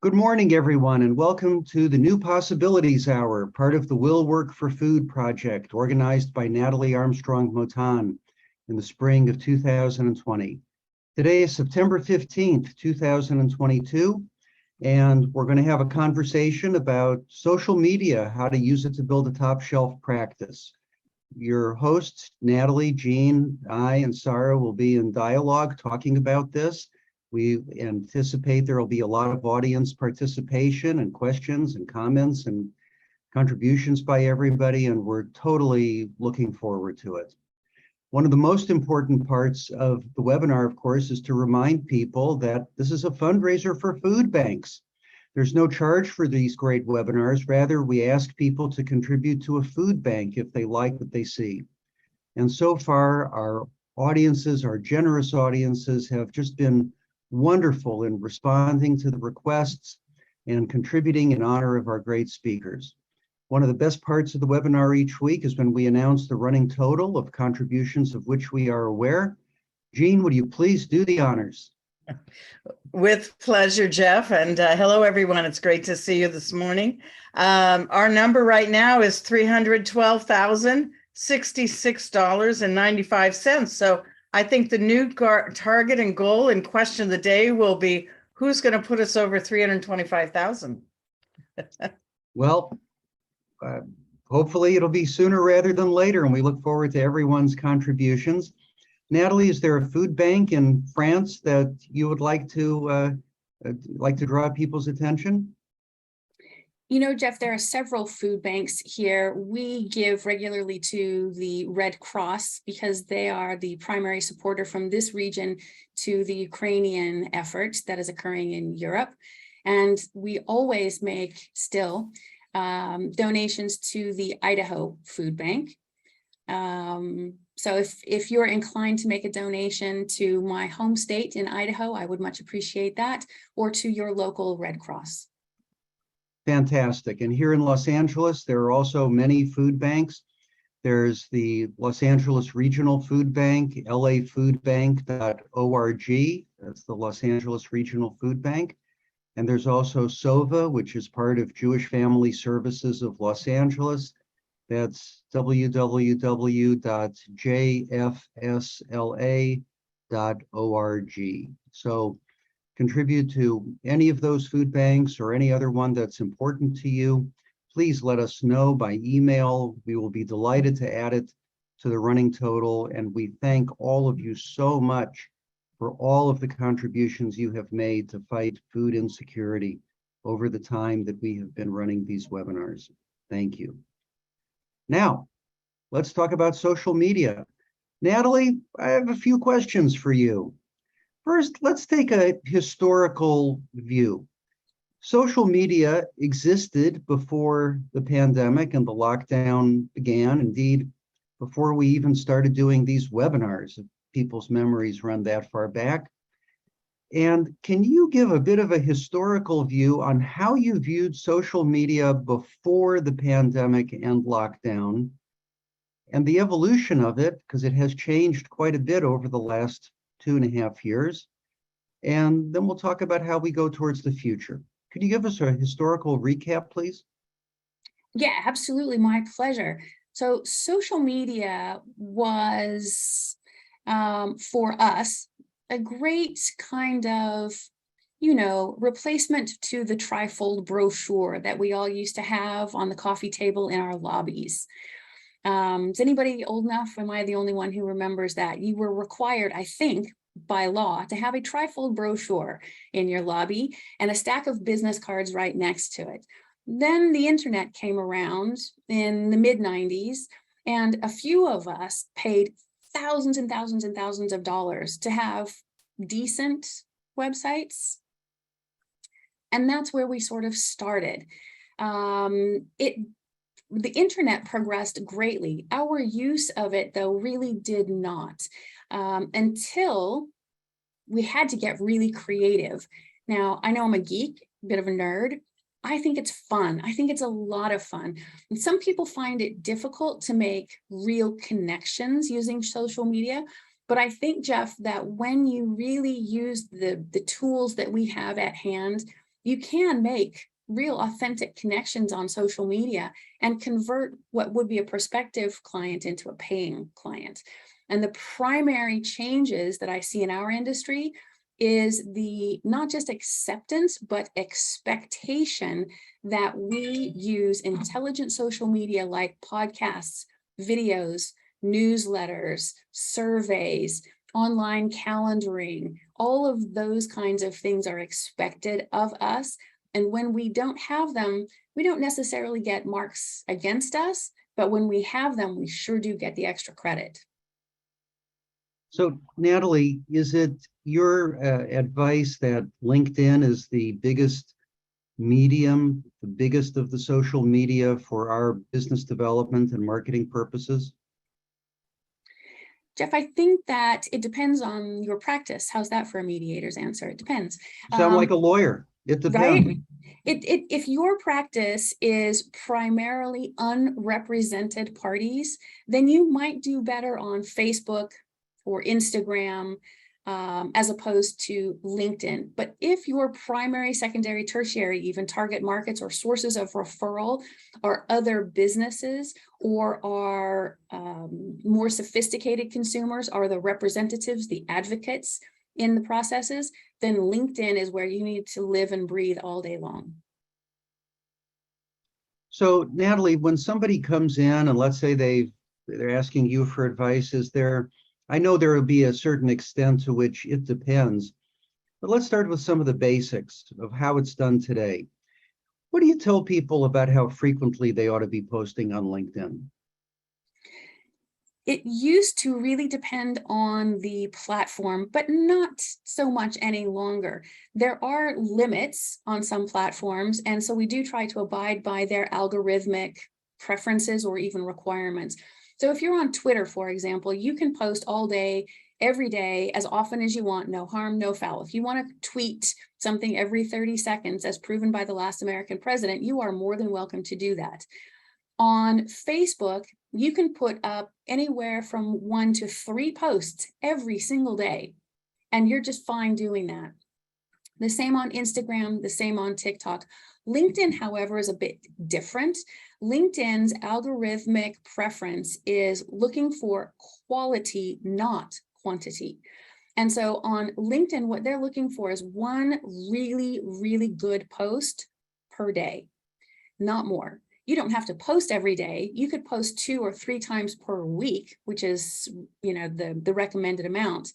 Good morning, everyone, and welcome to the New Possibilities Hour, part of the Will Work for Food project organized by Natalie Armstrong-Motin in the spring of 2020. Today is September 15th, 2022, and we're going to have a conversation about social media, how to use it to build a top shelf practice. Your hosts, Natalie, Jean, I, and Sarah will be in dialogue talking about this. We anticipate there will be a lot of audience participation and questions and comments and contributions by everybody, and we're totally looking forward to it. One of the most important parts of the webinar, of course, is to remind people that this is a fundraiser for food banks. There's no charge for these great webinars. Rather, we ask people to contribute to a food bank if they like what they see. And so far, our audiences, our generous audiences, have just been wonderful in responding to the requests and contributing in honor of our great speakers. One of the best parts of the webinar each week is when we announce the running total of contributions of which we are aware. Jean, would you please do the honors? With pleasure, Jeff, and hello, everyone. It's great to see you this morning. Our number right now is $312,066.95. So I think the new target and goal and question of the day will be, who's going to put us over 325,000? Well, hopefully it'll be sooner rather than later, and we look forward to everyone's contributions. Natalie, is there a food bank in France that you would like to draw people's attention? You know, Jeff, there are several food banks here. We give regularly to the Red Cross because they are the primary supporter from this region to the Ukrainian effort that is occurring in Europe. And we always make still donations to the Idaho Food Bank. So if you're inclined to make a donation to my home state in Idaho, I would much appreciate that, or to your local Red Cross. Fantastic. And here in Los Angeles, there are also many food banks. There's the Los Angeles Regional Food Bank, lafoodbank.org. That's the Los Angeles Regional Food Bank. And there's also SOVA, which is part of Jewish Family Services of Los Angeles. That's www.jfsla.org. So contribute to any of those food banks or any other one that's important to you. Please let us know by email. We will be delighted to add it to the running total. And we thank all of you so much for all of the contributions you have made to fight food insecurity over the time that we have been running these webinars. Thank you. Now, let's talk about social media. Natalie, I have a few questions for you. First, let's take a historical view. Social media existed before the pandemic and the lockdown began, indeed, before we even started doing these webinars, if people's memories run that far back. And can you give a bit of a historical view on how you viewed social media before the pandemic and lockdown and the evolution of it, because it has changed quite a bit over the last 2.5 years. And then we'll talk about how we go towards the future. Could you give us a historical recap, please? Yeah, absolutely. My pleasure. So social media was, for us, a great kind of, replacement to the trifold brochure that we all used to have on the coffee table in our lobbies. Is anybody old enough? Am I the only one who remembers that? You were required, I think, by law to have a trifold brochure in your lobby and a stack of business cards right next to it. Then the internet came around in the mid-90s, and a few of us paid thousands and thousands and thousands of dollars to have decent websites. And that's where we sort of started. The internet progressed greatly. Our use of it, though, really did not, until we had to get really creative. Now, I know I'm a geek, a bit of a nerd. I think it's fun. I think it's a lot of fun. And some people find it difficult to make real connections using social media. But I think, Jeff, that when you really use the tools that we have at hand, you can make real authentic connections on social media and convert what would be a prospective client into a paying client. And the primary changes that I see in our industry is the not just acceptance, but expectation that we use intelligent social media like podcasts, videos, newsletters, surveys, online calendaring. All of those kinds of things are expected of us. And when we don't have them, we don't necessarily get marks against us, but when we have them, we sure do get the extra credit. So Natalie, is it your advice that LinkedIn is the biggest medium, the biggest of the social media for our business development and marketing purposes? Jeff, I think that it depends on your practice. How's that for a mediator's answer? It depends. You sound like a lawyer. It depends. Right? If your practice is primarily unrepresented parties, then you might do better on Facebook or Instagram as opposed to LinkedIn. But if your primary, secondary, tertiary, even target markets or sources of referral are other businesses or are more sophisticated consumers, are the representatives, the advocates in the processes, then LinkedIn is where you need to live and breathe all day long. So Natalie, when somebody comes in and let's say they're asking you for advice, I know there will be a certain extent to which it depends, but let's start with some of the basics of how it's done today. What do you tell people about how frequently they ought to be posting on LinkedIn? It used to really depend on the platform, but not so much any longer. There are limits on some platforms, and so we do try to abide by their algorithmic preferences or even requirements. So if you're on Twitter, for example, you can post all day, every day, as often as you want, no harm, no foul. If you want to tweet something every 30 seconds, as proven by the last American president, you are more than welcome to do that. On Facebook, you can put up anywhere from 1 to 3 posts every single day, and you're just fine doing that. The same on Instagram, the same on TikTok. LinkedIn, however, is a bit different. LinkedIn's algorithmic preference is looking for quality, not quantity. And so on LinkedIn, what they're looking for is one really, really good post per day, not more. You don't have to post every day. You could post 2 or 3 times per week, which is, the recommended amount,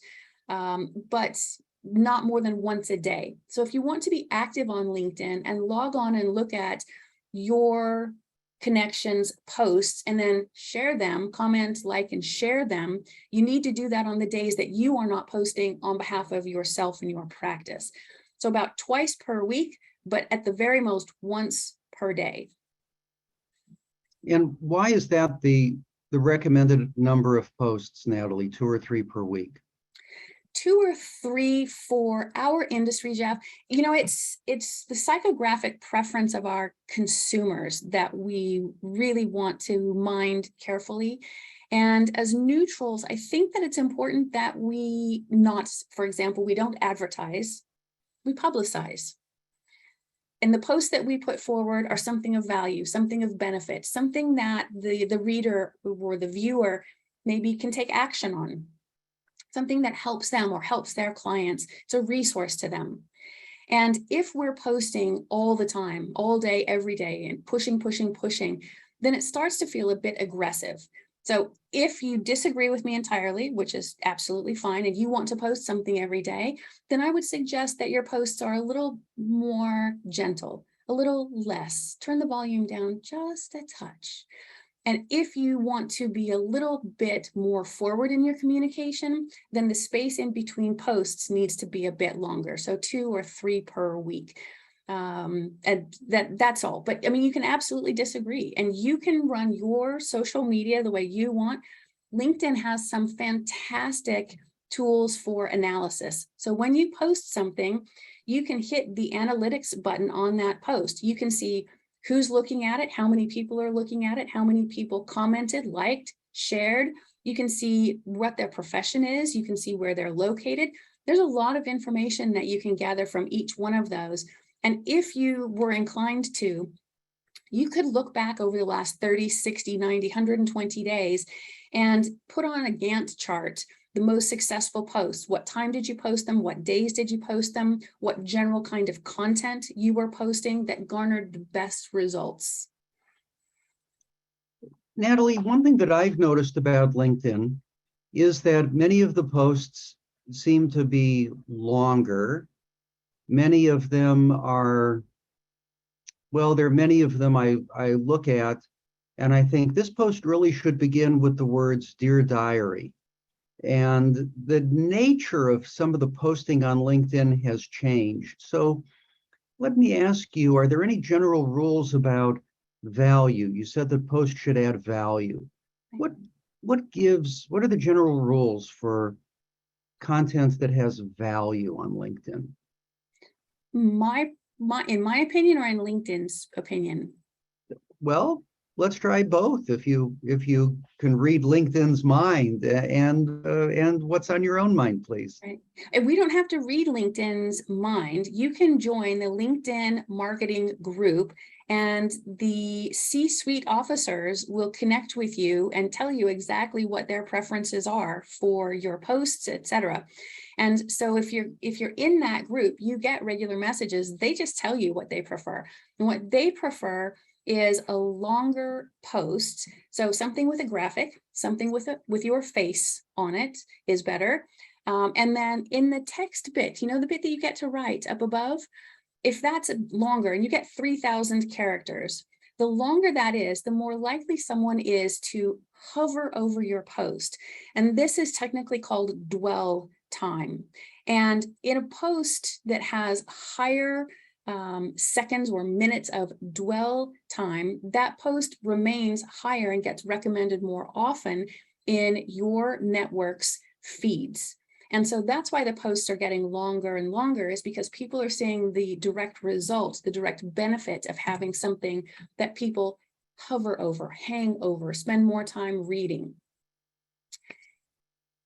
but not more than once a day. So if you want to be active on LinkedIn and log on and look at your connections posts and then share them, comment, like, and share them, you need to do that on the days that you are not posting on behalf of yourself and your practice. So about twice per week, but at the very most once per day. And why is that the recommended number of posts, Natalie, 2 or 3 per week? 2 or 3 for our industry, Jeff. It's the psychographic preference of our consumers that we really want to mind carefully. And as neutrals, I think that it's important that for example, we don't advertise, we publicize. And the posts that we put forward are something of value, something of benefit, something that the reader or the viewer maybe can take action on, something that helps them or helps their clients. It's a resource to them. And if we're posting all the time, all day, every day, and pushing, then it starts to feel a bit aggressive. So if you disagree with me entirely, which is absolutely fine, and you want to post something every day, then I would suggest that your posts are a little more gentle, a little less. Turn the volume down just a touch. And if you want to be a little bit more forward in your communication, then the space in between posts needs to be a bit longer. So 2 or 3 per week. And that's all. But you can absolutely disagree, and you can run your social media the way you want. LinkedIn has some fantastic tools for analysis. So when you post something, you can hit the analytics button on that post. You can see who's looking at it, how many people are looking at it, how many people commented, liked, shared, You can see what their profession is. You can see where they're located. There's a lot of information that you can gather from each one of those. And if you were inclined to, you could look back over the last 30, 60, 90, 120 days and put on a Gantt chart the most successful posts. What time did you post them? What days did you post them? What general kind of content you were posting that garnered the best results? Natalie, one thing that I've noticed about LinkedIn is that many of the posts seem to be longer. Many of them are, well, there are many of them I look at, and I think this post really should begin with the words, "Dear Diary." And the nature of some of the posting on LinkedIn has changed. So let me ask you, are there any general rules about value? You said the post should add value. What are the general rules for content that has value on LinkedIn? In my opinion, or in LinkedIn's opinion? Well, let's try both. If you can read LinkedIn's mind, and what's on your own mind, please. Right. And we don't have to read LinkedIn's mind. You can join the LinkedIn marketing group, and the C-suite officers will connect with you and tell you exactly what their preferences are for your posts, etc. And so if you're in that group, you get regular messages. They just tell you what they prefer. And what they prefer is a longer post. So something with a graphic, something with your face on it is better. And then in the text bit, the bit that you get to write up above, if that's longer and you get 3,000 characters, the longer that is, the more likely someone is to hover over your post. And this is technically called dwell time. And in a post that has higher seconds or minutes of dwell time, that post remains higher and gets recommended more often in your network's feeds. And so that's why the posts are getting longer and longer, is because people are seeing the direct result, the direct benefit of having something that people hover over, hang over, spend more time reading.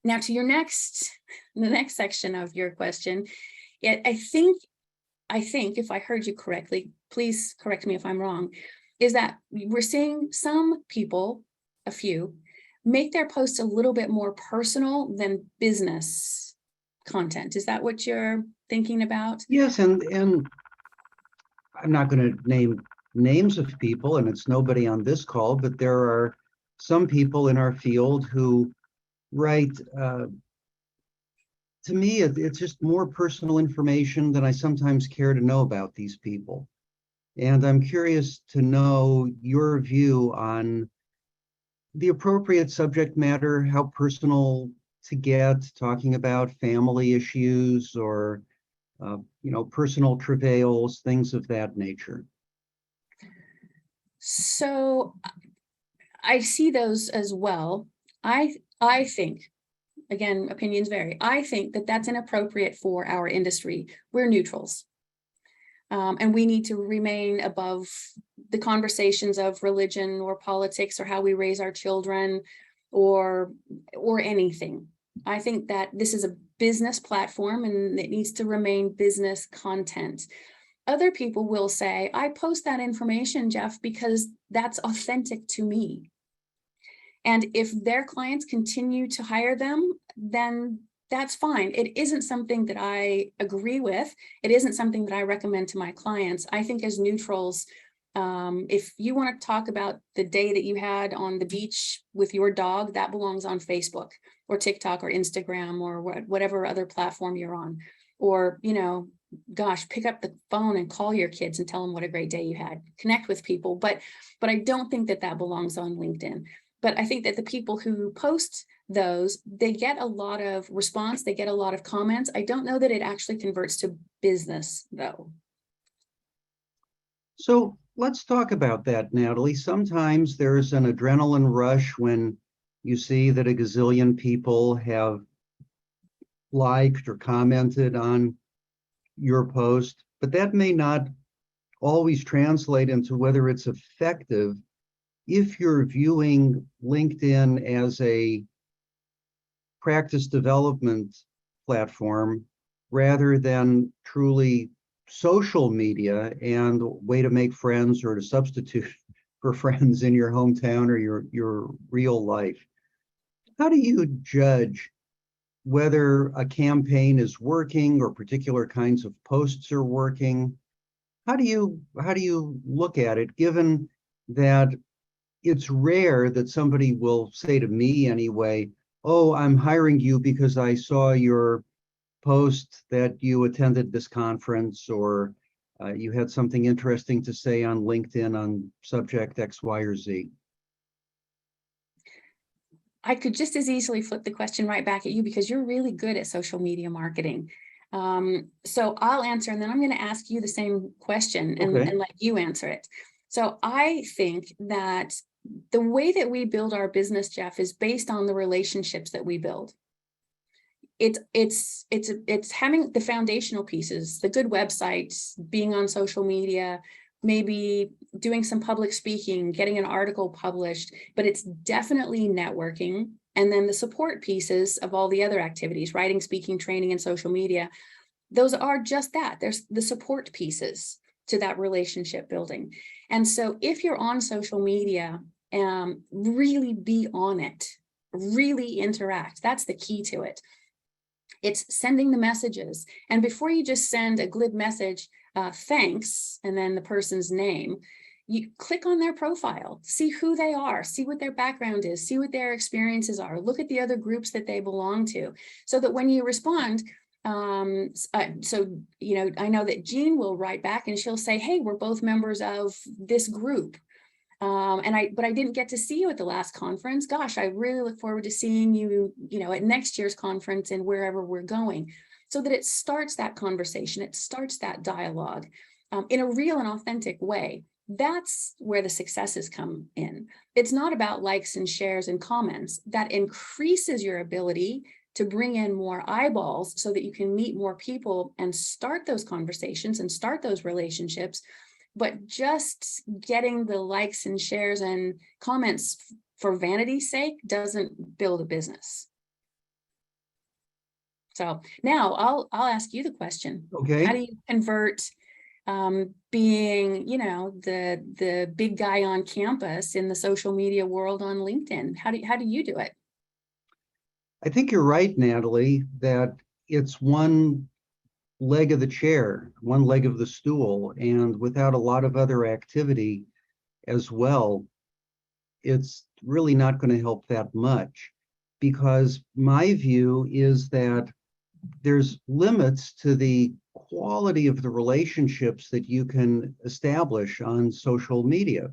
Now to the next section of your question, I think if I heard you correctly, please correct me if I'm wrong, is that we're seeing some people, a few, make their posts a little bit more personal than business content. Is that what you're thinking about? Yes, and I'm not going to name names of people, and it's nobody on this call, but there are some people in our field who write, to me, it's just more personal information than I sometimes care to know about these people. And I'm curious to know your view on the appropriate subject matter, how personal to get, talking about family issues or personal travails, things of that nature. So I see those as well. I think, again, opinions vary. I think that that's inappropriate for our industry. We're neutrals. And we need to remain above the conversations of religion or politics or how we raise our children or anything. I think that this is a business platform and it needs to remain business content. Other people will say, I post that information, Jeff, because that's authentic to me. And if their clients continue to hire them, then that's fine. It isn't something that I agree with. It isn't something that I recommend to my clients. I think as neutrals, if you want to talk about the day that you had on the beach with your dog, that belongs on Facebook or TikTok or Instagram or whatever other platform you're on. Or, gosh, pick up the phone and call your kids and tell them what a great day you had. Connect with people. But I don't think that belongs on LinkedIn. But I think that the people who post those, they get a lot of response, they get a lot of comments. I don't know that it actually converts to business, though. So let's talk about that, Natalie. Sometimes there's an adrenaline rush when you see that a gazillion people have liked or commented on your post, but that may not always translate into whether it's effective if you're viewing LinkedIn as a practice development platform rather than truly social media and way to make friends or to substitute for friends in your hometown or your real life. How do you judge whether a campaign is working or particular kinds of posts are working? How do you look at it, given that it's rare that somebody will say to me anyway, oh, I'm hiring you because I saw your post that you attended this conference, or you had something interesting to say on LinkedIn on subject X, Y, or Z? I could just as easily flip the question right back at you because you're really good at social media marketing. So I'll answer, and then I'm going to ask you the same question and let you answer it. So I think that the way that we build our business, Jeff, is based on the relationships that we build. It's having the foundational pieces, the good websites, being on social media, maybe doing some public speaking, getting an article published, but it's definitely networking. And then the support pieces of all the other activities, writing, speaking, training, and social media, those are just that. There's the support pieces to that relationship building. And so if you're on social media, really be on it, really interact. That's the key to it. It's sending the messages. And before you just send a glib message, thanks, and then the person's name, you click on their profile, see who they are, see what their background is, see what their experiences are, look at the other groups that they belong to, so that when you respond, I know that Jean will write back and she'll say, hey, we're both members of this group. But I didn't get to see you at the last conference. Gosh, I really look forward to seeing you, at next year's conference and wherever we're going, so that it starts that conversation. It starts that dialogue in a real and authentic way. That's where the successes come in. It's not about likes and shares and comments. That increases your ability to bring in more eyeballs so that you can meet more people and start those conversations and start those relationships. But just getting the likes and shares and comments for vanity's sake doesn't build a business. So now I'll ask you the question. Okay. How do you convert being, the big guy on campus in the social media world on LinkedIn? How do you do it? I think you're right, Natalie, that it's one leg of the chair, one leg of the stool, and without a lot of other activity as well, it's really not going to help that much, because my view is that there's limits to the quality of the relationships that you can establish on social media.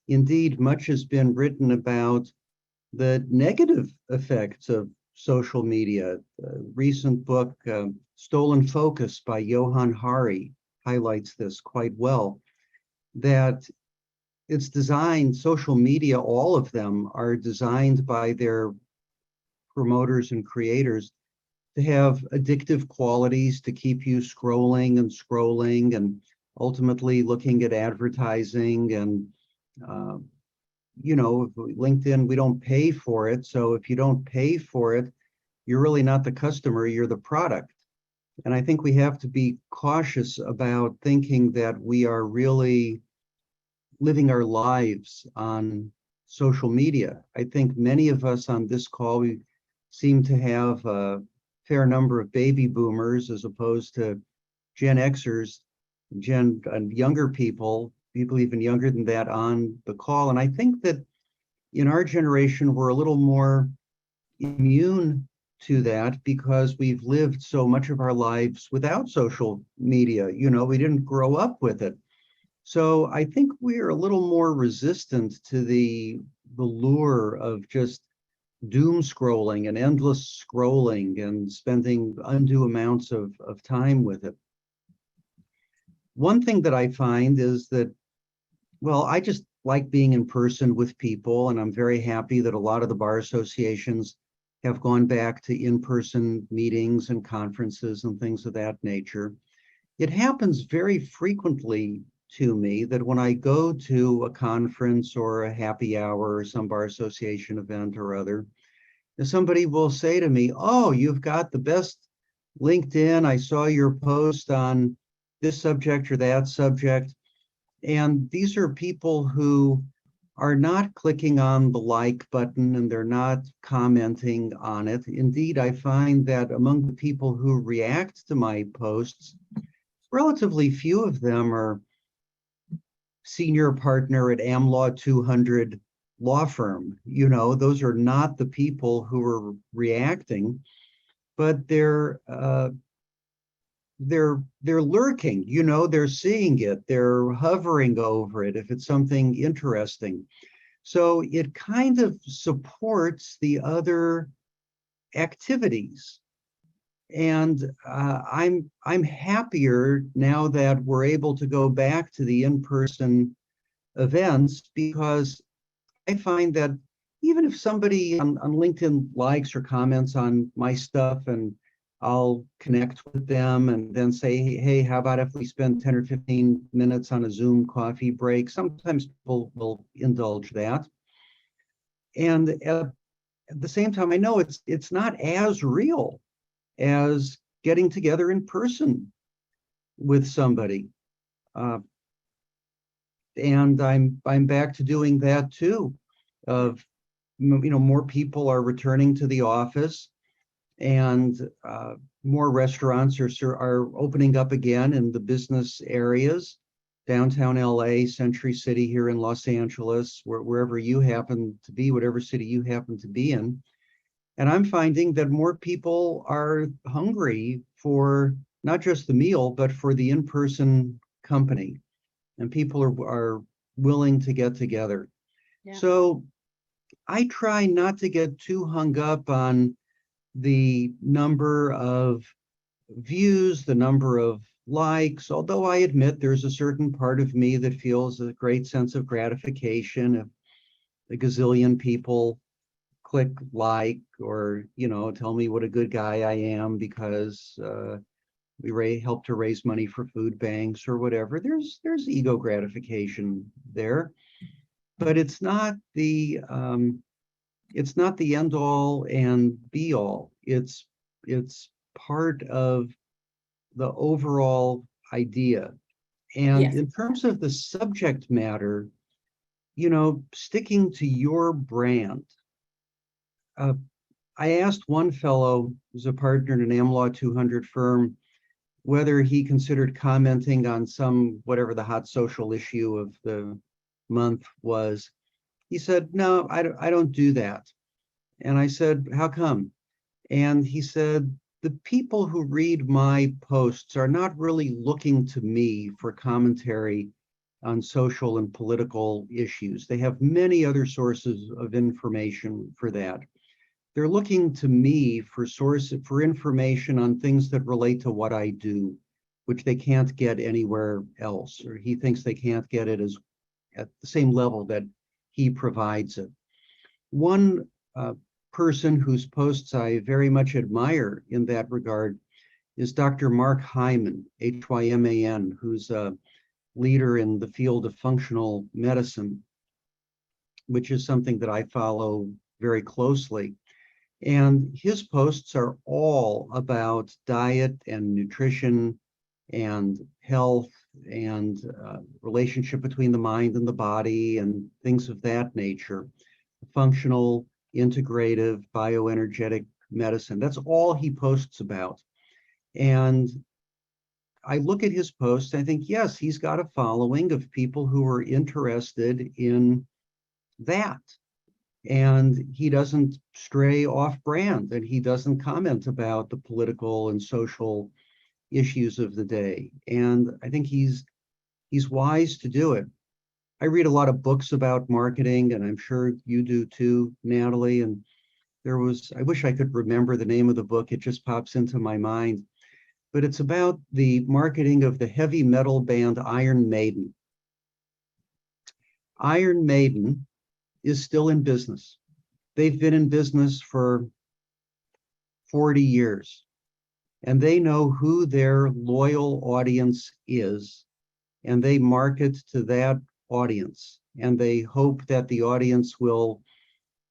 Indeed, much has been written about the negative effects of social media. A recent book, Stolen Focus by Johan Hari, highlights this quite well, that it's designed, social media, all of them are designed by their promoters and creators to have addictive qualities, to keep you scrolling and ultimately looking at advertising. And LinkedIn, we don't pay for it. So if you don't pay for it, you're really not the customer, you're the product. And I think we have to be cautious about thinking that we are really living our lives on social media. I think many of us on this call, we seem to have a fair number of baby boomers as opposed to Gen Xers, younger people even younger than that on the call. And I think that in our generation, we're a little more immune to that because we've lived so much of our lives without social media. We didn't grow up with it. So I think we're a little more resistant to the lure of just doom scrolling and endless scrolling and spending undue amounts of time with it. One thing that I find is that, I just like being in person with people, and I'm very happy that a lot of the bar associations have gone back to in-person meetings and conferences and things of that nature. It happens very frequently to me that when I go to a conference or a happy hour or some bar association event or other, somebody will say to me, oh, you've got the best LinkedIn. I saw your post on this subject or that subject. And these are people who are not clicking on the like button and they're not commenting on it. Indeed, I find that among the people who react to my posts, relatively few of them are senior partner at AmLaw 200 law firm. You know, those are not the people who are reacting, but they're lurking, you know, they're seeing it, they're hovering over it if it's something interesting. So it kind of supports the other activities. And I'm happier now that we're able to go back to the in-person events, because I find that even if somebody on LinkedIn likes or comments on my stuff, and I'll connect with them and then say, hey, how about if we spend 10 or 15 minutes on a Zoom coffee break? Sometimes people will indulge that. And at the same time, I know it's not as real as getting together in person with somebody. And I'm back to doing that too. Of, you know, more people are returning to the office, and more restaurants are opening up again in the business areas, downtown LA, Century City here in Los Angeles, wherever you happen to be, whatever city you happen to be in. And I'm finding that more people are hungry for not just the meal, but for the in-person company. And people are willing to get together. Yeah. So I try not to get too hung up on the number of views, the number of likes, although I admit there's a certain part of me that feels a great sense of gratification if a gazillion people click like, or, you know, tell me what a good guy I am because we help to raise money for food banks or whatever. There's ego gratification there, but it's not the end all and be all. It's part of the overall idea. And Yes. in terms of the subject matter, you know, sticking to your brand. I asked one fellow who's a partner in an AmLaw 200 firm whether he considered commenting on some, whatever the hot social issue of the month was. He said, no, I don't do that. And I said, how come? And he said, the people who read my posts are not really looking to me for commentary on social and political issues. They have many other sources of information for that. They're looking to me for information on things that relate to what I do, which they can't get anywhere else, or he thinks they can't get it as at the same level that he provides it. One person whose posts I very much admire in that regard is Dr. Mark Hyman, Hyman, who's a leader in the field of functional medicine, which is something that I follow very closely. And his posts are all about diet and nutrition and health and relationship between the mind and the body and things of that nature. Functional, integrative, bioenergetic medicine. That's all he posts about. And I look at his posts, I think, yes, he's got a following of people who are interested in that. And he doesn't stray off brand, and he doesn't comment about the political and social issues of the day. And I think he's wise to do it. I read a lot of books about marketing, and I'm sure you do too, Natalie. And I wish I could remember the name of the book. It just pops into my mind. But it's about the marketing of the heavy metal band Iron Maiden. Iron Maiden is still in business. They've been in business for 40 years, and they know who their loyal audience is, and they market to that audience, and they hope that the audience will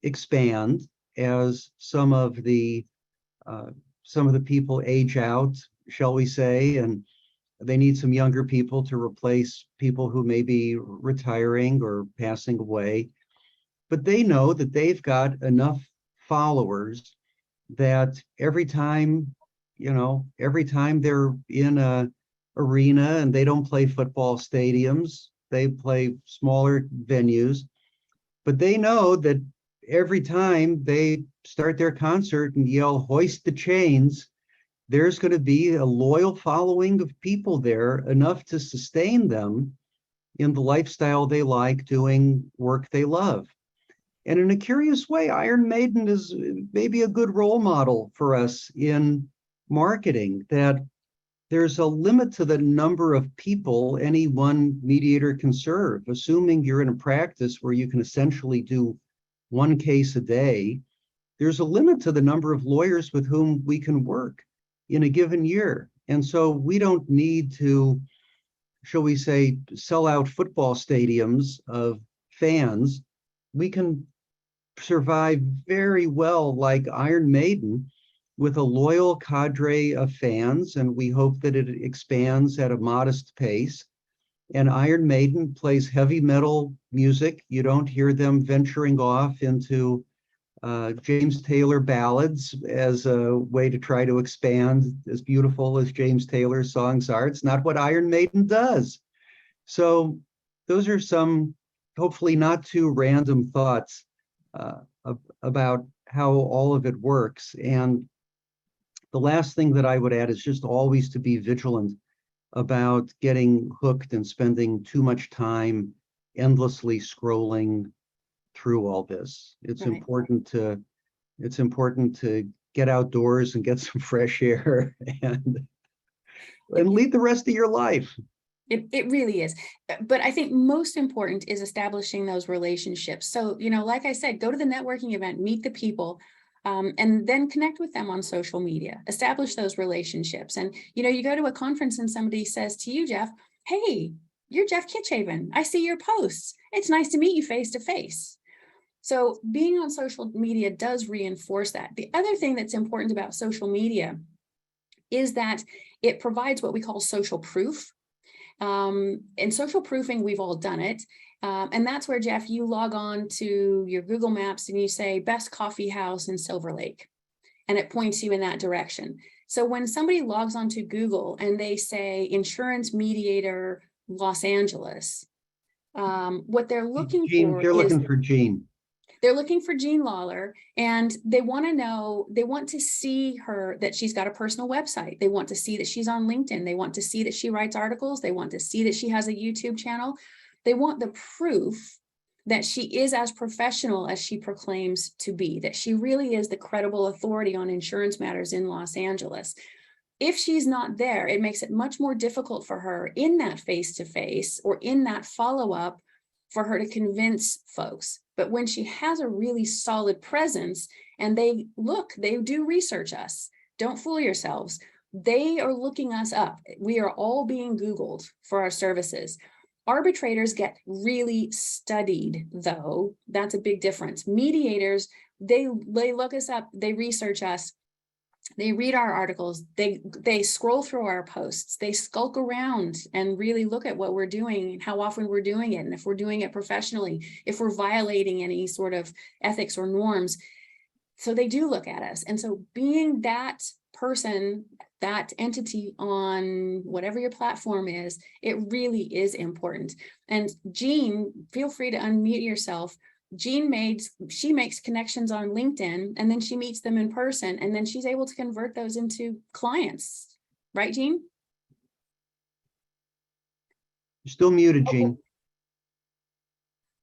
expand as some of the people age out, shall we say, and they need some younger people to replace people who may be retiring or passing away. But they know that they've got enough followers that every time they're in a arena, and they don't play football stadiums, they play smaller venues, but they know that every time they start their concert and yell, "Hoist the chains," there's going to be a loyal following of people there, enough to sustain them in the lifestyle they like, doing work they love. And in a curious way, Iron Maiden is maybe a good role model for us in marketing, that there's a limit to the number of people any one mediator can serve. Assuming you're in a practice where you can essentially do one case a day, there's a limit to the number of lawyers with whom we can work in a given year. And so we don't need to, shall we say, sell out football stadiums of fans. We can survive very well like Iron Maiden with a loyal cadre of fans, and we hope that it expands at a modest pace. And Iron Maiden plays heavy metal music. You don't hear them venturing off into James Taylor ballads as a way to try to expand. As beautiful as James Taylor's songs are, it's not what Iron Maiden does. So those are some hopefully not too random thoughts about how all of it works. And the last thing that I would add is just always to be vigilant about getting hooked and spending too much time endlessly scrolling through all this. It's Right. important to get outdoors and get some fresh air and lead the rest of your life. It really is. But I think most important is establishing those relationships. So, like I said, go to the networking event, meet the people, and then connect with them on social media, establish those relationships. And, you go to a conference and somebody says to you, Jeff, "Hey, you're Jeff Kitchaven. I see your posts. It's nice to meet you face to face." So being on social media does reinforce that. The other thing that's important about social media is that it provides what we call social proof. And social proofing, we've all done it. And that's where, Jeff, you log on to your Google Maps and you say best coffee house in Silver Lake, and it points you in that direction. So when somebody logs onto Google and they say insurance mediator Los Angeles, what they're looking for They're is looking for Gene. They're looking for Jean Lawler, and they want to see her, that she's got a personal website. They want to see that she's on LinkedIn. They want to see that she writes articles. They want to see that she has a YouTube channel. They want the proof that she is as professional as she proclaims to be, that she really is the credible authority on insurance matters in Los Angeles. If she's not there, it makes it much more difficult for her in that face-to-face or in that follow-up for her to convince folks. But when she has a really solid presence and they do research us, don't fool yourselves. They are looking us up. We are all being Googled for our services. Arbitrators get really studied, though. That's a big difference. Mediators, they look us up, they research us, they read our articles, they scroll through our posts, they skulk around and really look at what we're doing, how often we're doing it, and if we're doing it professionally, if we're violating any sort of ethics or norms. So they do look at us. And so being that person, that entity on whatever your platform is, it really is important. And Jean, feel free to unmute yourself. Jean makes connections on LinkedIn, and then she meets them in person, and then she's able to convert those into clients. Right, Jean? You're still muted, Jean.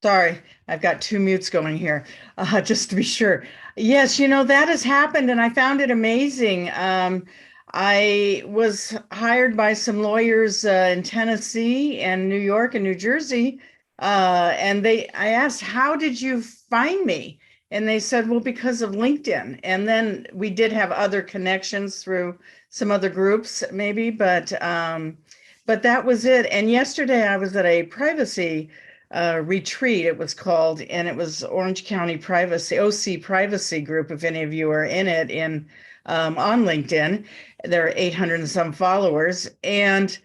Sorry, I've got two mutes going here, just to be sure. Yes, that has happened, and I found it amazing. I was hired by some lawyers in Tennessee and New York and New Jersey, and I asked, "How did you find me?" And they said, "Well, because of LinkedIn." And then we did have other connections through some other groups, maybe, but that was it. And yesterday I was at a privacy retreat, it was called, and it was Orange County Privacy, OC Privacy Group, if any of you are in it, on LinkedIn. There are 800 and some followers. And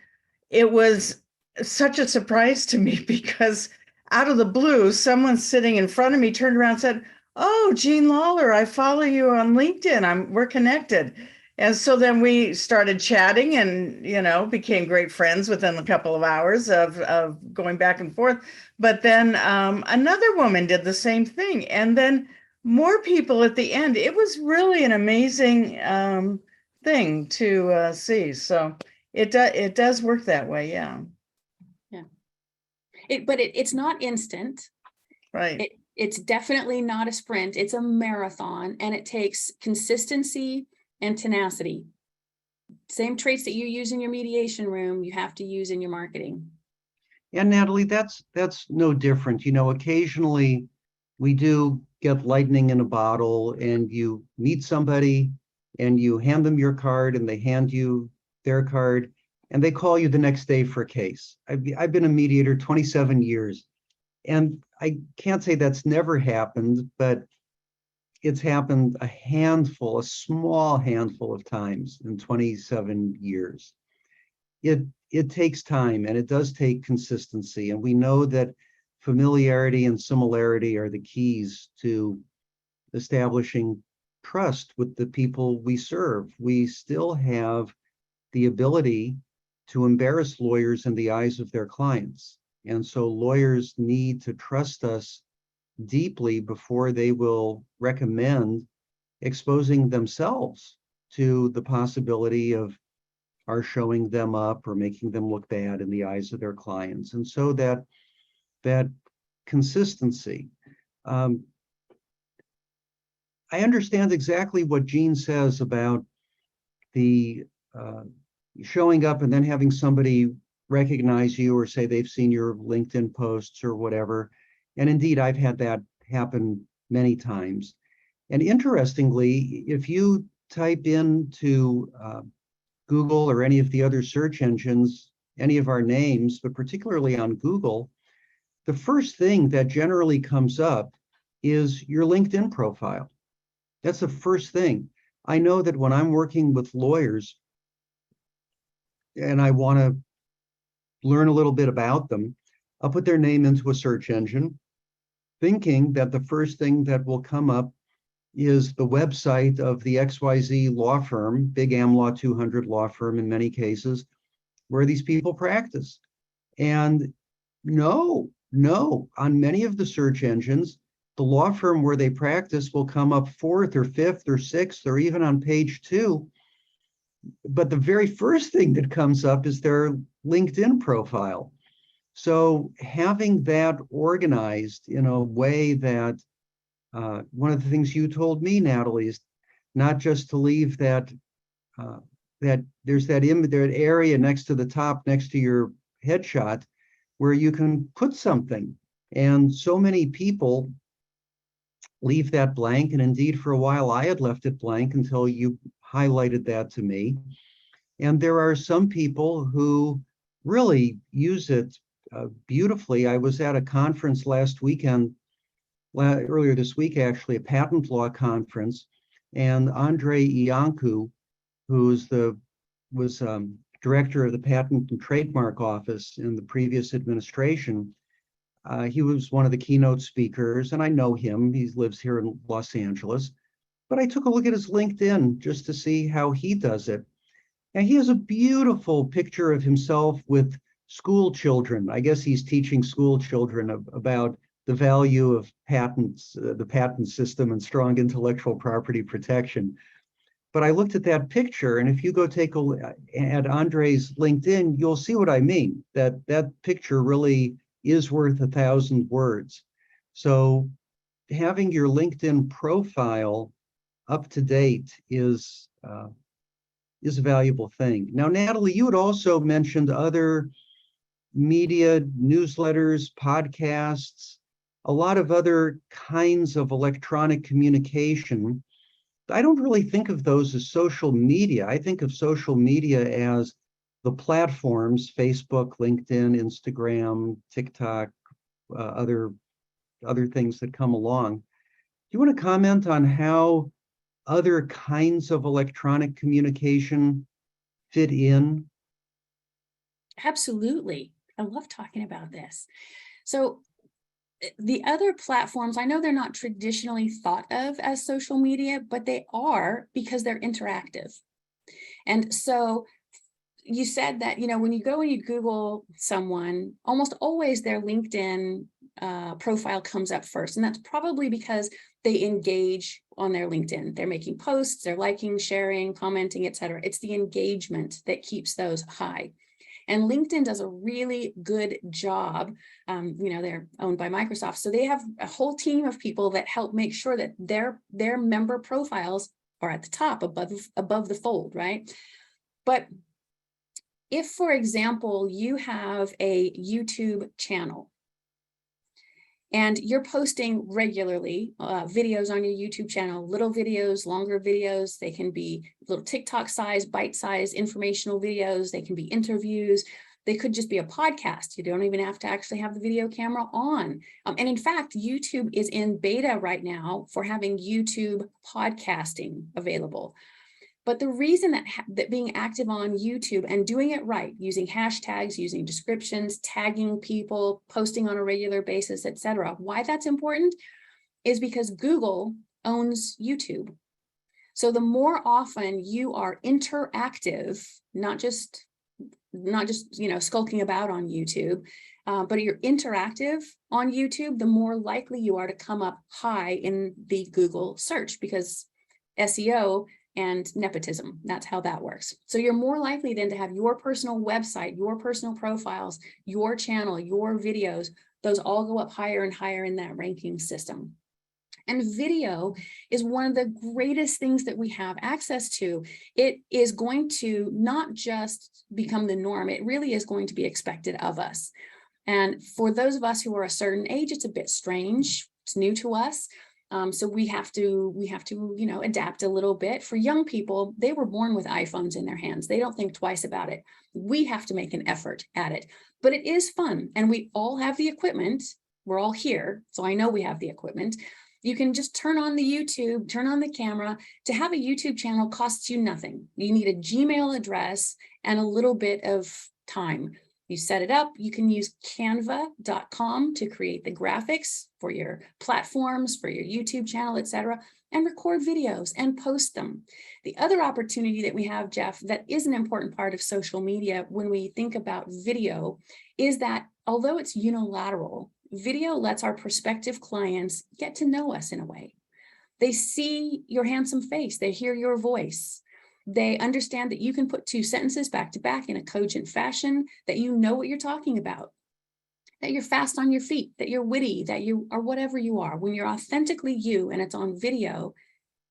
it was such a surprise to me because out of the blue, someone sitting in front of me turned around and said, "Oh, Jean Lawler, I follow you on LinkedIn. We're connected." And so then we started chatting and, became great friends within a couple of hours of going back and forth. But then another woman did the same thing. And then more people at the end. It was really an amazing thing to see. So it does work that way. Yeah. Yeah. But it's not instant. Right. It's definitely not a sprint. It's a marathon, and it takes consistency and tenacity. Same traits that you use in your mediation room, you have to use in your marketing. And Natalie, that's no different. Occasionally we do get lightning in a bottle, and you meet somebody and you hand them your card and they hand you their card and they call you the next day for a case. I've been a mediator 27 years, and I can't say that's never happened, but it's happened a small handful of times in 27 years. It takes time, and it does take consistency. And we know that familiarity and similarity are the keys to establishing trust with the people we serve. We still have the ability to embarrass lawyers in the eyes of their clients. And so lawyers need to trust us deeply before they will recommend exposing themselves to the possibility of our showing them up or making them look bad in the eyes of their clients. And so that consistency. I understand exactly what Jean says about the showing up and then having somebody recognize you or say they've seen your LinkedIn posts or whatever. And indeed, I've had that happen many times. And interestingly, if you type into Google or any of the other search engines, any of our names, but particularly on Google, the first thing that generally comes up is your LinkedIn profile. That's the first thing. I know that when I'm working with lawyers and I want to learn a little bit about them, I'll put their name into a search engine, thinking that the first thing that will come up is the website of the XYZ law firm, big AmLaw 200 law firm in many cases, where these people practice. And no, on many of the search engines, the law firm where they practice will come up fourth or fifth or sixth or even on page 2. But the very first thing that comes up is their LinkedIn profile. So having that organized in a way that one of the things you told me, Natalie, is not just to leave that there's that area next to the top, next to your headshot, where you can put something. And so many people leave that blank. And indeed, for a while, I had left it blank until you highlighted that to me. And there are some people who really use it beautifully. I was at a conference earlier this week, actually, a patent law conference, and Andre Iancu, who was director of the Patent and Trademark Office in the previous administration, he was one of the keynote speakers, and I know him. He lives here in Los Angeles. But I took a look at his LinkedIn just to see how he does it. And he has a beautiful picture of himself with school children. I guess he's teaching school children about the value of patents, the patent system, and strong intellectual property protection. But I looked at that picture, and if you go take a look at Andre's LinkedIn, you'll see what I mean, that picture really is worth 1,000 words. So having your LinkedIn profile up to date is a valuable thing. Now, Natalie, you had also mentioned other media, newsletters, podcasts, a lot of other kinds of electronic communication. I don't really think of those as social media. I think of social media as the platforms, Facebook, LinkedIn, Instagram, TikTok, other things that come along. Do you want to comment on how other kinds of electronic communication fit in? Absolutely. I love talking about this. So the other platforms, I know they're not traditionally thought of as social media, but they are because they're interactive. And so you said that, when you go and you Google someone, almost always their LinkedIn profile comes up first. And that's probably because they engage on their LinkedIn. They're making posts, they're liking, sharing, commenting, etc. It's the engagement that keeps those high. And LinkedIn does a really good job. They're owned by Microsoft. So they have a whole team of people that help make sure that their member profiles are at the top above the fold, right? But if, for example, you have a YouTube channel and you're posting regularly videos on your YouTube channel, little videos, longer videos, they can be little TikTok size, bite-sized informational videos, they can be interviews, they could just be a podcast. You don't even have to actually have the video camera on. And in fact, YouTube is in beta right now for having YouTube podcasting available. But the reason that being active on YouTube and doing it right, using hashtags, using descriptions, tagging people, posting on a regular basis, etc., why that's important is because Google owns YouTube. So the more often you are interactive, not just skulking about on YouTube, but you're interactive on YouTube, the more likely you are to come up high in the Google search, because SEO and nepotism, that's how that works. So you're more likely then to have your personal website, your personal profiles, your channel, your videos, those all go up higher and higher in that ranking system. And video is one of the greatest things that we have access to. It is going to not just become the norm, it really is going to be expected of us. And for those of us who are a certain age, it's a bit strange, it's new to us. So we have to, adapt a little bit. For young people, they were born with iPhones in their hands. They don't think twice about it. We have to make an effort at it, but it is fun. And we all have the equipment. We're all here. So I know we have the equipment. You can just turn on the YouTube, turn on the camera. To have a YouTube channel costs you nothing. You need a Gmail address and a little bit of time. You set it up, you can use canva.com to create the graphics for your platforms, for your YouTube channel, etc., and record videos and post them. The other opportunity that we have, Jeff, that is an important part of social media when we think about video is that although it's unilateral, video lets our prospective clients get to know us in a way. They see your handsome face, they hear your voice. They understand that you can put two sentences back to back in a cogent fashion, that you know what you're talking about, that you're fast on your feet, that you're witty, that you are whatever you are. When you're authentically you and it's on video,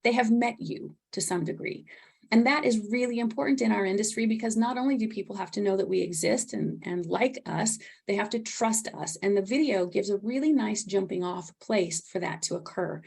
they have met you to some degree. And that is really important in our industry because not only do people have to know that we exist and like us, they have to trust us. And the video gives a really nice jumping off place for that to occur.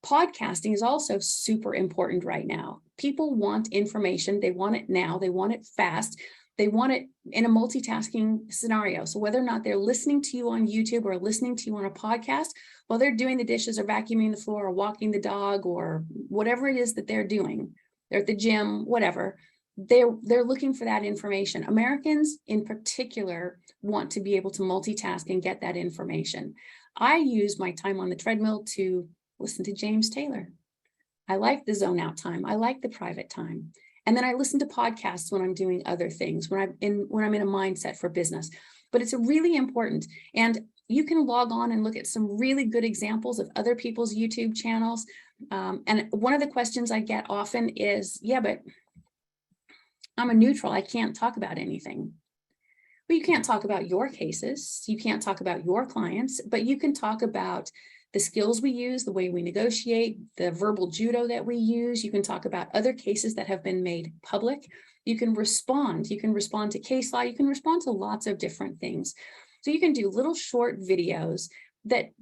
Podcasting is also super important right now. People want information. They want it now. They want it fast. They want it in a multitasking scenario. So whether or not they're listening to you on YouTube or listening to you on a podcast, while they're doing the dishes or vacuuming the floor or walking the dog or whatever it is that they're doing, they're at the gym, whatever, they're looking for that information. Americans in particular want to be able to multitask and get that information. I use my time on the treadmill to listen to James Taylor. I like the zone out time. I like the private time. And then I listen to podcasts when I'm doing other things, when I'm in a mindset for business. But it's really important. And you can log on and look at some really good examples of other people's YouTube channels. And one of the questions I get often is, yeah, but I'm a neutral. I can't talk about anything. Well, you can't talk about your cases. You can't talk about your clients, but you can talk about the skills we use, the way we negotiate, the verbal judo that we use. You can talk about other cases that have been made public. You can respond to case law. You can respond to lots of different things. So you can do little short videos that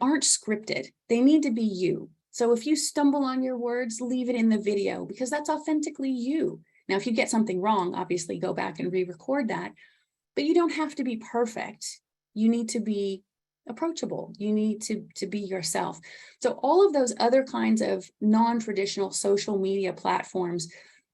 aren't scripted. They need to be you. So if you stumble on your words, leave it in the video because that's authentically you. Now, if you get something wrong, obviously go back and re-record that, but you don't have to be perfect. You need to be approachable. You need to be yourself. So all of those other kinds of non-traditional social media platforms,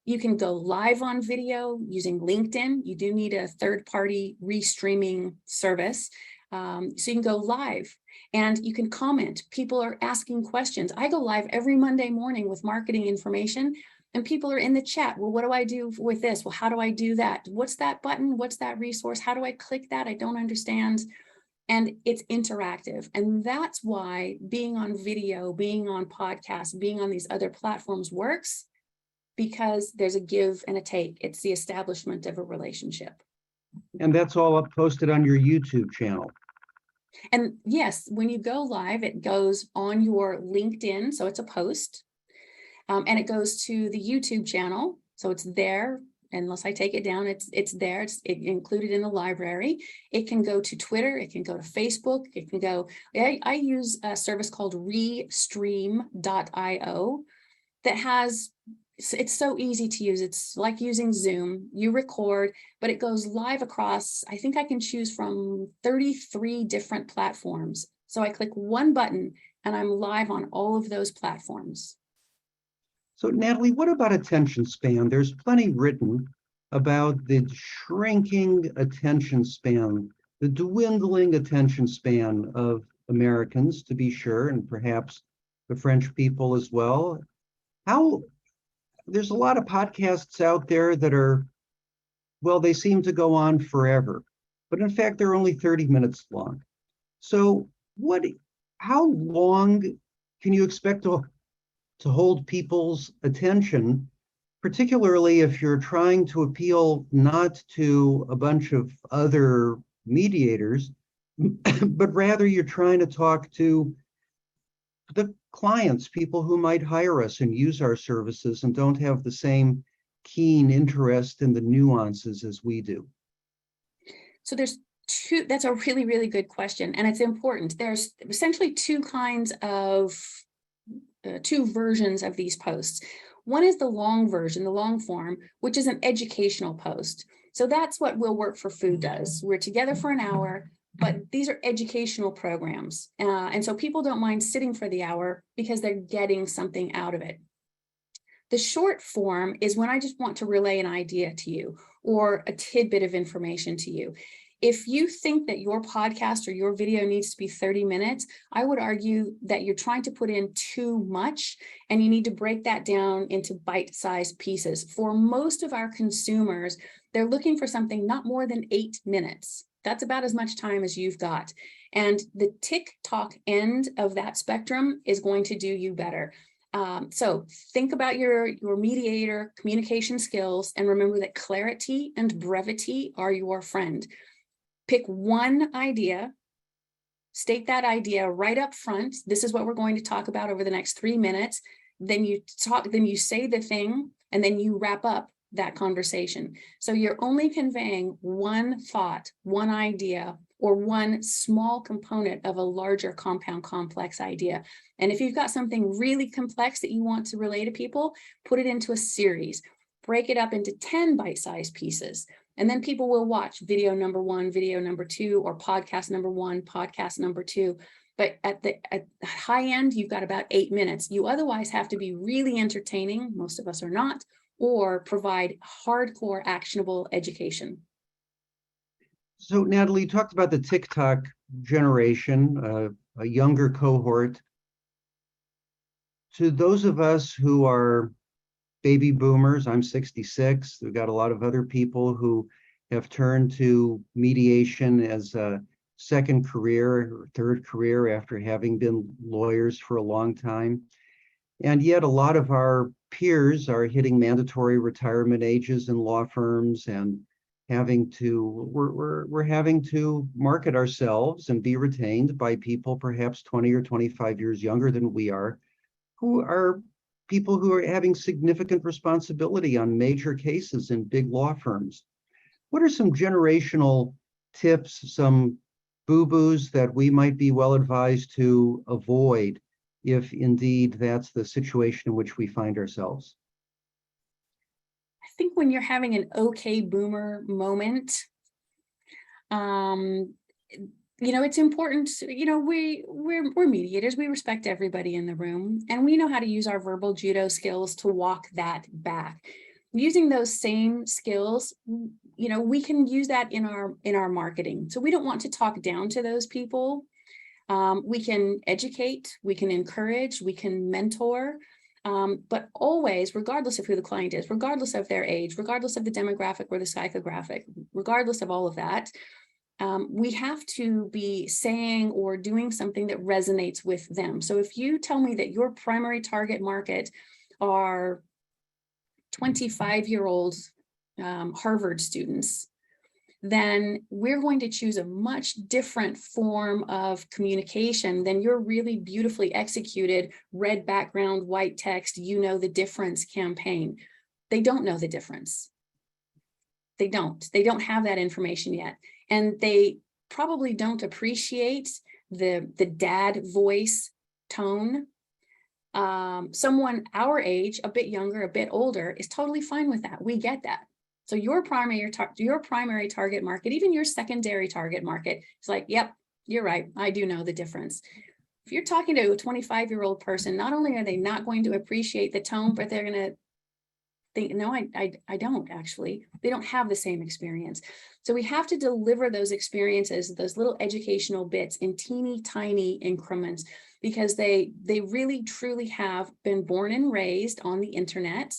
you can go live on video using LinkedIn. You do need a third-party restreaming service. So you can go live and you can comment. People are asking questions. I go live every Monday morning with marketing information, and people are in the chat. Well, what do I do with this? Well, how do I do that? What's that button? What's that resource? How do I click that? I don't understand. And it's interactive. And that's why being on video, being on podcasts, being on these other platforms works, because there's a give and a take. It's the establishment of a relationship. And that's all up posted on your YouTube channel. And yes, when you go live, it goes on your LinkedIn. So it's a post. And it goes to the YouTube channel. So it's there. Unless I take it down, it's there. It's included in the library. It can go to Twitter. It can go to Facebook. It can go, I use a service called restream.io that has, it's so easy to use. It's like using Zoom. You record, but it goes live across, I think I can choose from 33 different platforms. So I click one button and I'm live on all of those platforms. So Natalie, what about attention span? There's plenty written about the shrinking attention span, the dwindling attention span of Americans, to be sure, and perhaps the French people as well. There's a lot of podcasts out there that are, well, they seem to go on forever, but in fact, they're only 30 minutes long. So how long can you expect to hold people's attention, particularly if you're trying to appeal not to a bunch of other mediators, but rather you're trying to talk to the clients, people who might hire us and use our services and don't have the same keen interest in the nuances as we do? So there's that's a really, really good question. And it's important. There's essentially two kinds of two versions of these posts. One is the long version, the long form, which is an educational post. So that's what Will Work for Food does. We're together for an hour, but these are educational programs. And so people don't mind sitting for the hour because they're getting something out of it. The short form is when I just want to relay an idea to you or a tidbit of information to you. If you think that your podcast or your video needs to be 30 minutes, I would argue that you're trying to put in too much and you need to break that down into bite-sized pieces. For most of our consumers, they're looking for something not more than 8 minutes. That's about as much time as you've got. And the TikTok end of that spectrum is going to do you better. So think about your mediator communication skills and remember that clarity and brevity are your friend. Pick one idea, state that idea right up front. This is what we're going to talk about over the next 3 minutes. Then you say the thing, and then you wrap up that conversation. So you're only conveying one thought, one idea, or one small component of a larger compound complex idea. And if you've got something really complex that you want to relay to people, put it into a series. Break it up into 10 bite-sized pieces. And then people will watch video number 1, video number 2, or podcast number 1, podcast number 2. But at the high end, you've got about 8 minutes. You otherwise have to be really entertaining, most of us are not, or provide hardcore actionable education. So Natalie, you talked about the TikTok generation, a younger cohort. To those of us who are baby boomers, I'm 66. We've got a lot of other people who have turned to mediation as a second career or third career after having been lawyers for a long time. And yet a lot of our peers are hitting mandatory retirement ages in law firms and we're having to market ourselves and be retained by people perhaps 20 or 25 years younger than we are, who are people who are having significant responsibility on major cases in big law firms. What are some generational tips, some boo-boos that we might be well advised to avoid if indeed that's the situation in which we find ourselves? I think when you're having an okay boomer moment, it's important, we're mediators. We respect everybody in the room, and we know how to use our verbal judo skills to walk that back. Using those same skills, we can use that in our marketing. So we don't want to talk down to those people. We can educate, we can encourage, we can mentor, but always, regardless of who the client is, regardless of their age, regardless of the demographic or the psychographic, regardless of all of that, we have to be saying or doing something that resonates with them. So if you tell me that your primary target market are 25-year-old Harvard students, then we're going to choose a much different form of communication than your really beautifully executed red background, white text, you know the difference campaign. They don't know the difference. They don't have that information yet. And they probably don't appreciate the dad voice tone. Someone our age, a bit younger, a bit older, is totally fine with that. We get that. So your primary target market, even your secondary target market, is like, yep, you're right. I do know the difference. If you're talking to a 25-year-old person, not only are they not going to appreciate the tone, but they're going to think, no, I don't actually. They don't have the same experience. So we have to deliver those experiences, those little educational bits in teeny tiny increments, because they really truly have been born and raised on the internet,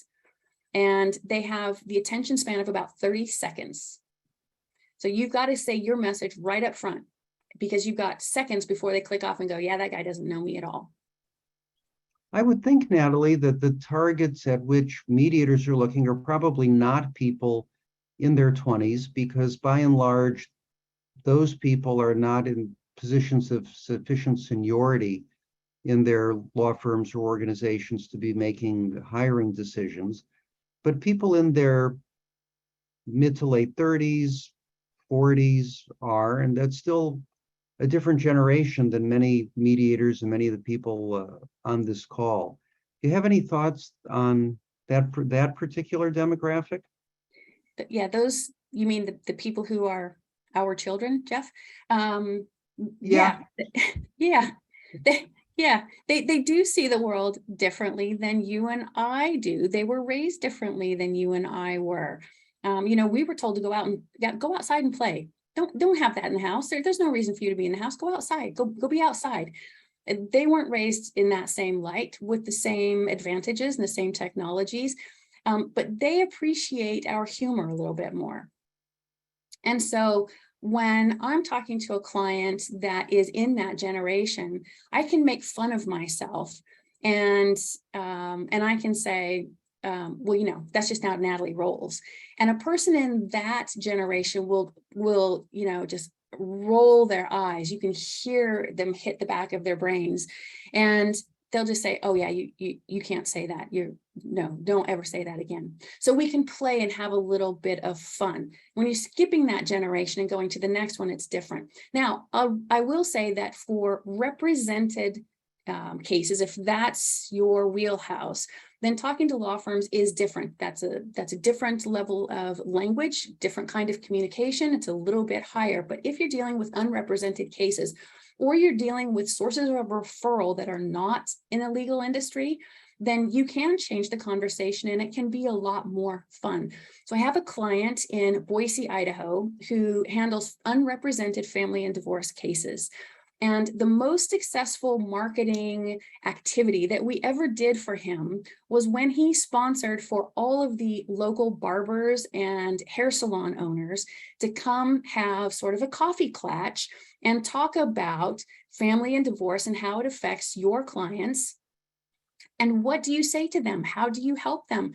and they have the attention span of about 30 seconds. So you've got to say your message right up front, because you've got seconds before they click off and go, yeah, that guy doesn't know me at all. I would think, Natalie, that the targets at which mediators are looking are probably not people in their 20s, because by and large, those people are not in positions of sufficient seniority in their law firms or organizations to be making hiring decisions. But people in their mid to late 30s, 40s are, and that's still a different generation than many mediators and many of the people on this call. Do you have any thoughts on that particular demographic? Yeah, those, you mean the people who are our children, Jeff? Yeah. They do see the world differently than you and I do. They were raised differently than you and I were. We were told to go outside and play. Don't have that in the house. There's no reason for you to be in the house. Go outside. Go be outside. They weren't raised in that same light with the same advantages and the same technologies, but they appreciate our humor a little bit more. And so when I'm talking to a client that is in that generation, I can make fun of myself, and I can say, well, that's just how Natalie rolls. And a person in that generation will just roll their eyes. You can hear them hit the back of their brains, and they'll just say, oh yeah, you can't say that. Don't ever say that again. So we can play and have a little bit of fun. When you're skipping that generation and going to the next one, it's different. Now, I will say that for represented cases, if that's your wheelhouse, then talking to law firms is different. That's a different level of language, different kind of communication. It's a little bit higher. But if you're dealing with unrepresented cases, or you're dealing with sources of referral that are not in the legal industry, then you can change the conversation, and it can be a lot more fun. So I have a client in Boise, Idaho, who handles unrepresented family and divorce cases. And the most successful marketing activity that we ever did for him was when he sponsored for all of the local barbers and hair salon owners to come have sort of a coffee clatch and talk about family and divorce and how it affects your clients. And what do you say to them? How do you help them?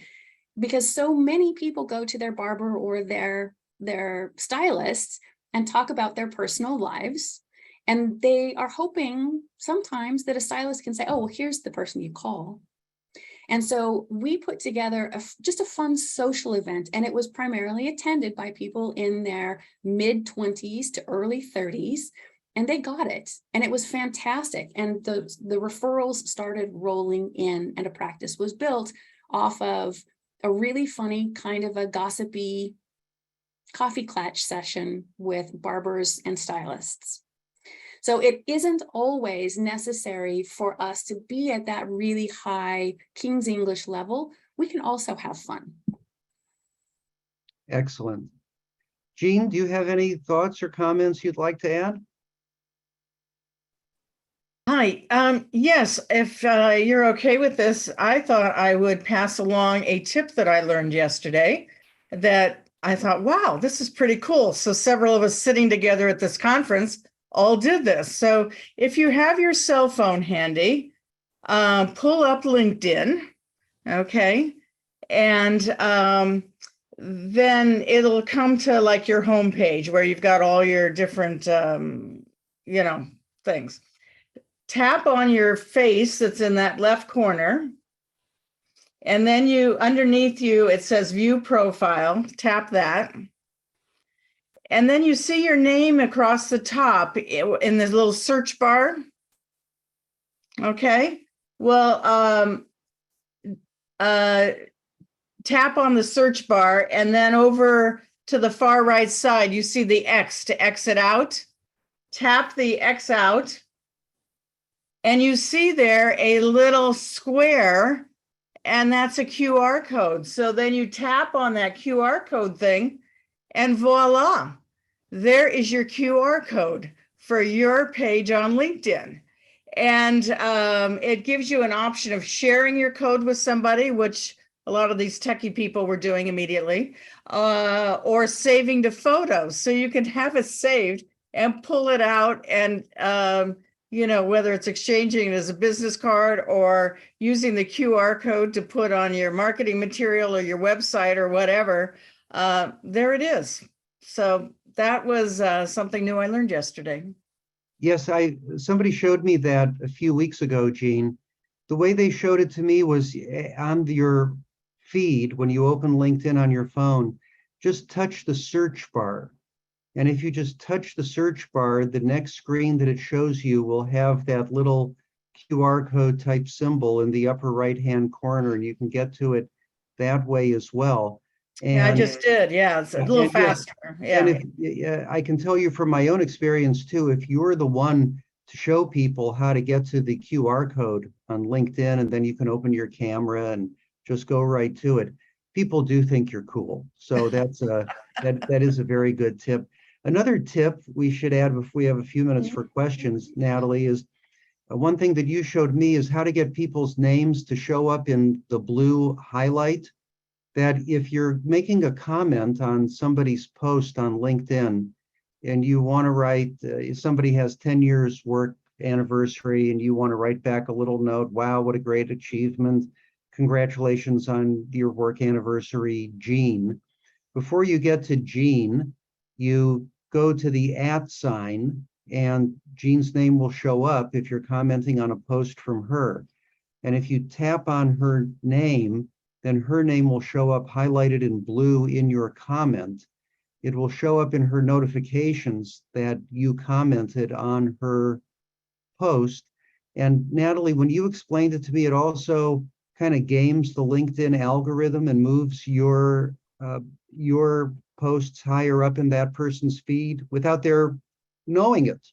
Because so many people go to their barber or their stylists and talk about their personal lives. And they are hoping sometimes that a stylist can say, oh, well, here's the person you call. And so we put together just a fun social event, and it was primarily attended by people in their mid-20s to early 30s, and they got it. And it was fantastic. And the referrals started rolling in, and a practice was built off of a really funny kind of a gossipy coffee clatch session with barbers and stylists. So it isn't always necessary for us to be at that really high King's English level. We can also have fun. Excellent. Jean, do you have any thoughts or comments you'd like to add? Hi. Yes, if you're okay with this, I thought I would pass along a tip that I learned yesterday that I thought, wow, this is pretty cool. So several of us sitting together at this conference all did this. So if you have your cell phone handy, pull up LinkedIn, okay? And then it'll come to like your homepage where you've got all your different, things. Tap on your face that's in that left corner. And then underneath you, it says view profile, tap that. And then you see your name across the top in this little search bar. Okay. Well, tap on the search bar, and then over to the far right side, you see the X to exit out. Tap the X out. And you see there a little square, and that's a QR code. So then you tap on that QR code thing, and voila, there is your QR code for your page on LinkedIn. And it gives you an option of sharing your code with somebody, which a lot of these techie people were doing immediately, or saving to photos. So you can have it saved and pull it out and whether it's exchanging it as a business card or using the QR code to put on your marketing material or your website or whatever, there it is. So that was something new I learned yesterday. Yes, somebody showed me that a few weeks ago, Jean. The way they showed it to me was on your feed, when you open LinkedIn on your phone, just touch the search bar. And if you just touch the search bar, the next screen that it shows you will have that little QR code type symbol in the upper right-hand corner, and you can get to it that way as well. And yeah, I just did. Yeah, it's a little faster. Yeah. And I can tell you from my own experience too, if you're the one to show people how to get to the QR code on LinkedIn, and then you can open your camera and just go right to it, people do think you're cool. So that's that is a very good tip. Another tip we should add if we have a few minutes for questions, Natalie, is one thing that you showed me is how to get people's names to show up in the blue highlight. That if you're making a comment on somebody's post on LinkedIn and you want to write, if somebody has 10 years work anniversary and you want to write back a little note, wow, what a great achievement. Congratulations on your work anniversary, Jean. Before you get to Jean, you go to the @ sign and Jean's name will show up if you're commenting on a post from her. And if you tap on her name, then her name will show up highlighted in blue in your comment. It will show up in her notifications that you commented on her post. And Natalie, when you explained it to me, it also kind of games the LinkedIn algorithm and moves your posts higher up in that person's feed without their knowing it.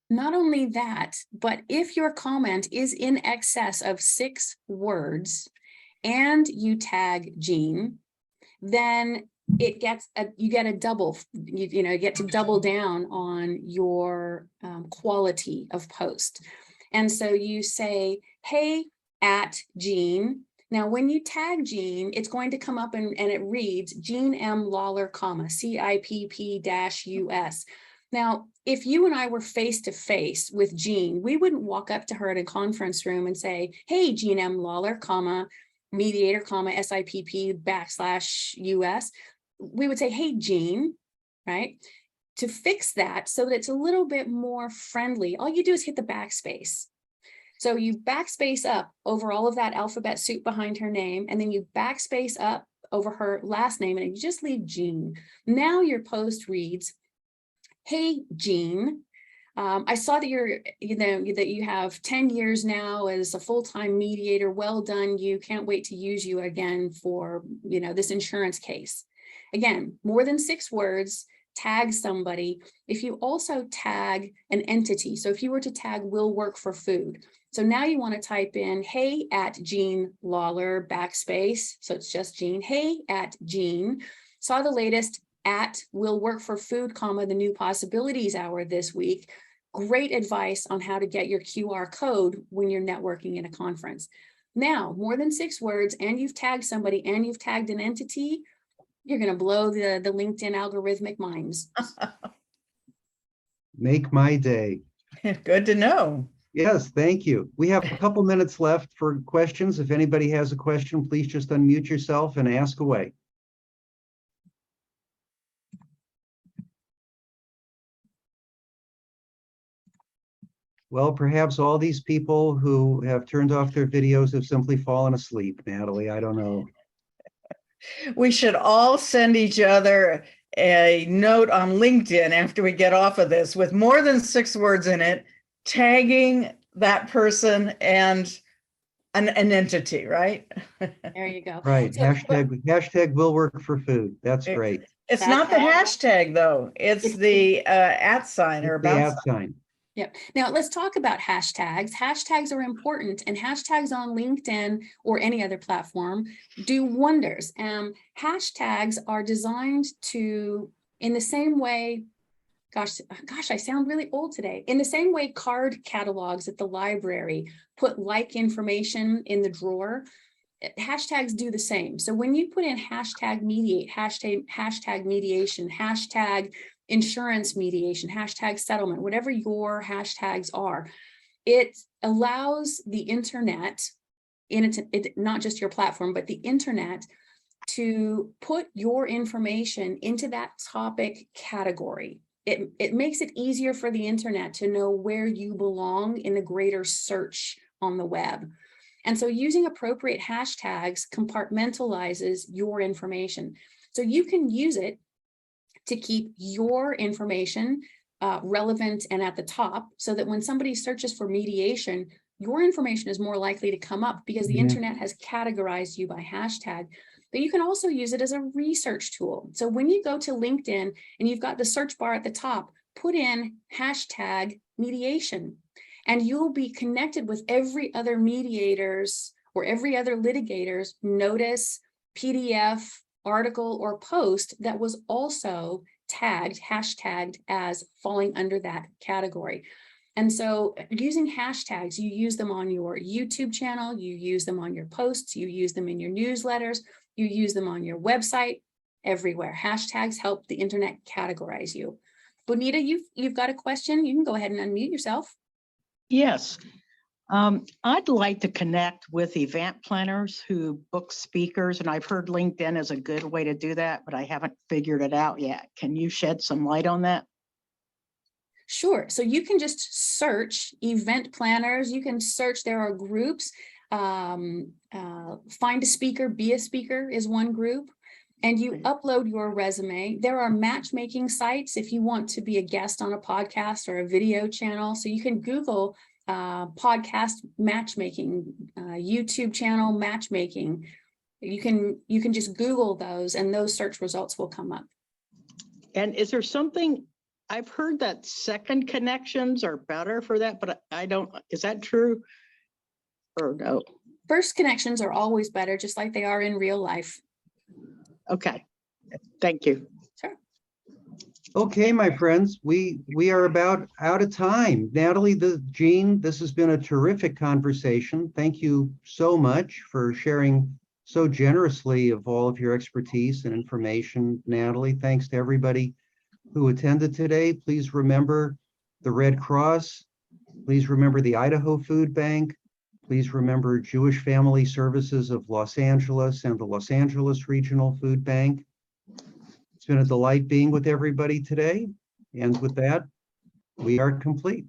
Not only that, but if your comment is in excess of 6 words and you tag Jean, then it gets you get a double, you get to double down on your quality of post. And so you say, hey, @Jean. Now, when you tag Jean, it's going to come up and it reads Jean M. Lawler, CIPP-US. Now, if you and I were face to face with Jean, we wouldn't walk up to her in a conference room and say, hey, Jean M. Lawler, mediator, SIPP /US. We would say, hey, Jean, right? To fix that so that it's a little bit more friendly, all you do is hit the backspace. So you backspace up over all of that alphabet soup behind her name, and then you backspace up over her last name, and you just leave Jean. Now your post reads, hey, Jean, I saw that that you have 10 years now as a full-time mediator. Well done. You can't wait to use you again for, this insurance case. Again, more than 6 words, tag somebody, if you also tag an entity, so if you were to tag Will Work for Food, so now you want to type in, hey at Jean Lawler, backspace, so it's just Jean, hey at Jean, saw the latest at Will Work for Food, comma, the New Possibilities Hour this week. Great advice on how to get your QR code when you're networking in a conference. Now, more than 6 words, and you've tagged somebody and you've tagged an entity, you're going to blow the LinkedIn algorithmic minds. Make my day. Good to know. Yes, thank you. We have a couple minutes left for questions. If anybody has a question, please just unmute yourself and ask away. Well, perhaps all these people who have turned off their videos have simply fallen asleep, Natalie. I don't know. We should all send each other a note on LinkedIn after we get off of this with more than 6 words in it, tagging that person and an entity, right? There you go. Right. So, Hashtag Will Work for Food. That's great. It's That's not the right. hashtag though. It's the @ sign or It's the about @ sign. Yep. Now let's talk about hashtags. Hashtags are important, and hashtags on LinkedIn or any other platform do wonders. Hashtags are designed to, in the same way, gosh, I sound really old today. In the same way card catalogs at the library put like information in the drawer, hashtags do the same. So when you put in hashtag mediate, hashtag mediation, hashtag insurance mediation, hashtag settlement, whatever your hashtags are, it allows the internet, not just your platform, but the internet, to put your information into that topic category. It makes it easier for the internet to know where you belong in the greater search on the web. And so using appropriate hashtags compartmentalizes your information. So you can use it to keep your information relevant and at the top, so that when somebody searches for mediation, your information is more likely to come up because the internet has categorized you by hashtag. But you can also use it as a research tool. So when you go to LinkedIn and you've got the search bar at the top, put in hashtag mediation, and you'll be connected with every other mediator's or every other litigator's notice, PDF, article, or post that was also hashtagged as falling under that category. And so using hashtags, you use them on your YouTube channel, you use them on your posts, you use them in your newsletters, you use them on your website, everywhere. Hashtags help the internet categorize you. Bonita, you've got a question. You can go ahead and unmute yourself. Yes. I'd like to connect with event planners who book speakers, and I've heard LinkedIn is a good way to do that, but I haven't figured it out yet. Can you shed some light on that? Sure. So you can just search event planners. You can search, there are groups. Find a speaker, be a speaker is one group. And you upload your resume. There are matchmaking sites if you want to be a guest on a podcast or a video channel. So you can Google podcast matchmaking, YouTube channel matchmaking. You can just Google those and those search results will come up. And is there something, I've heard that second connections are better for that, but I don't, is that true or no? First connections are always better, just like they are in real life. Okay, thank you. Sure. Okay, my friends, we are about out of time. Natalie, Jean, this has been a terrific conversation. Thank you so much for sharing so generously of all of your expertise and information. Natalie, thanks to everybody who attended today. Please remember the Red Cross. Please remember the Idaho Food Bank. Please remember Jewish Family Services of Los Angeles and the Los Angeles Regional Food Bank. It's been a delight being with everybody today. And with that, we are complete.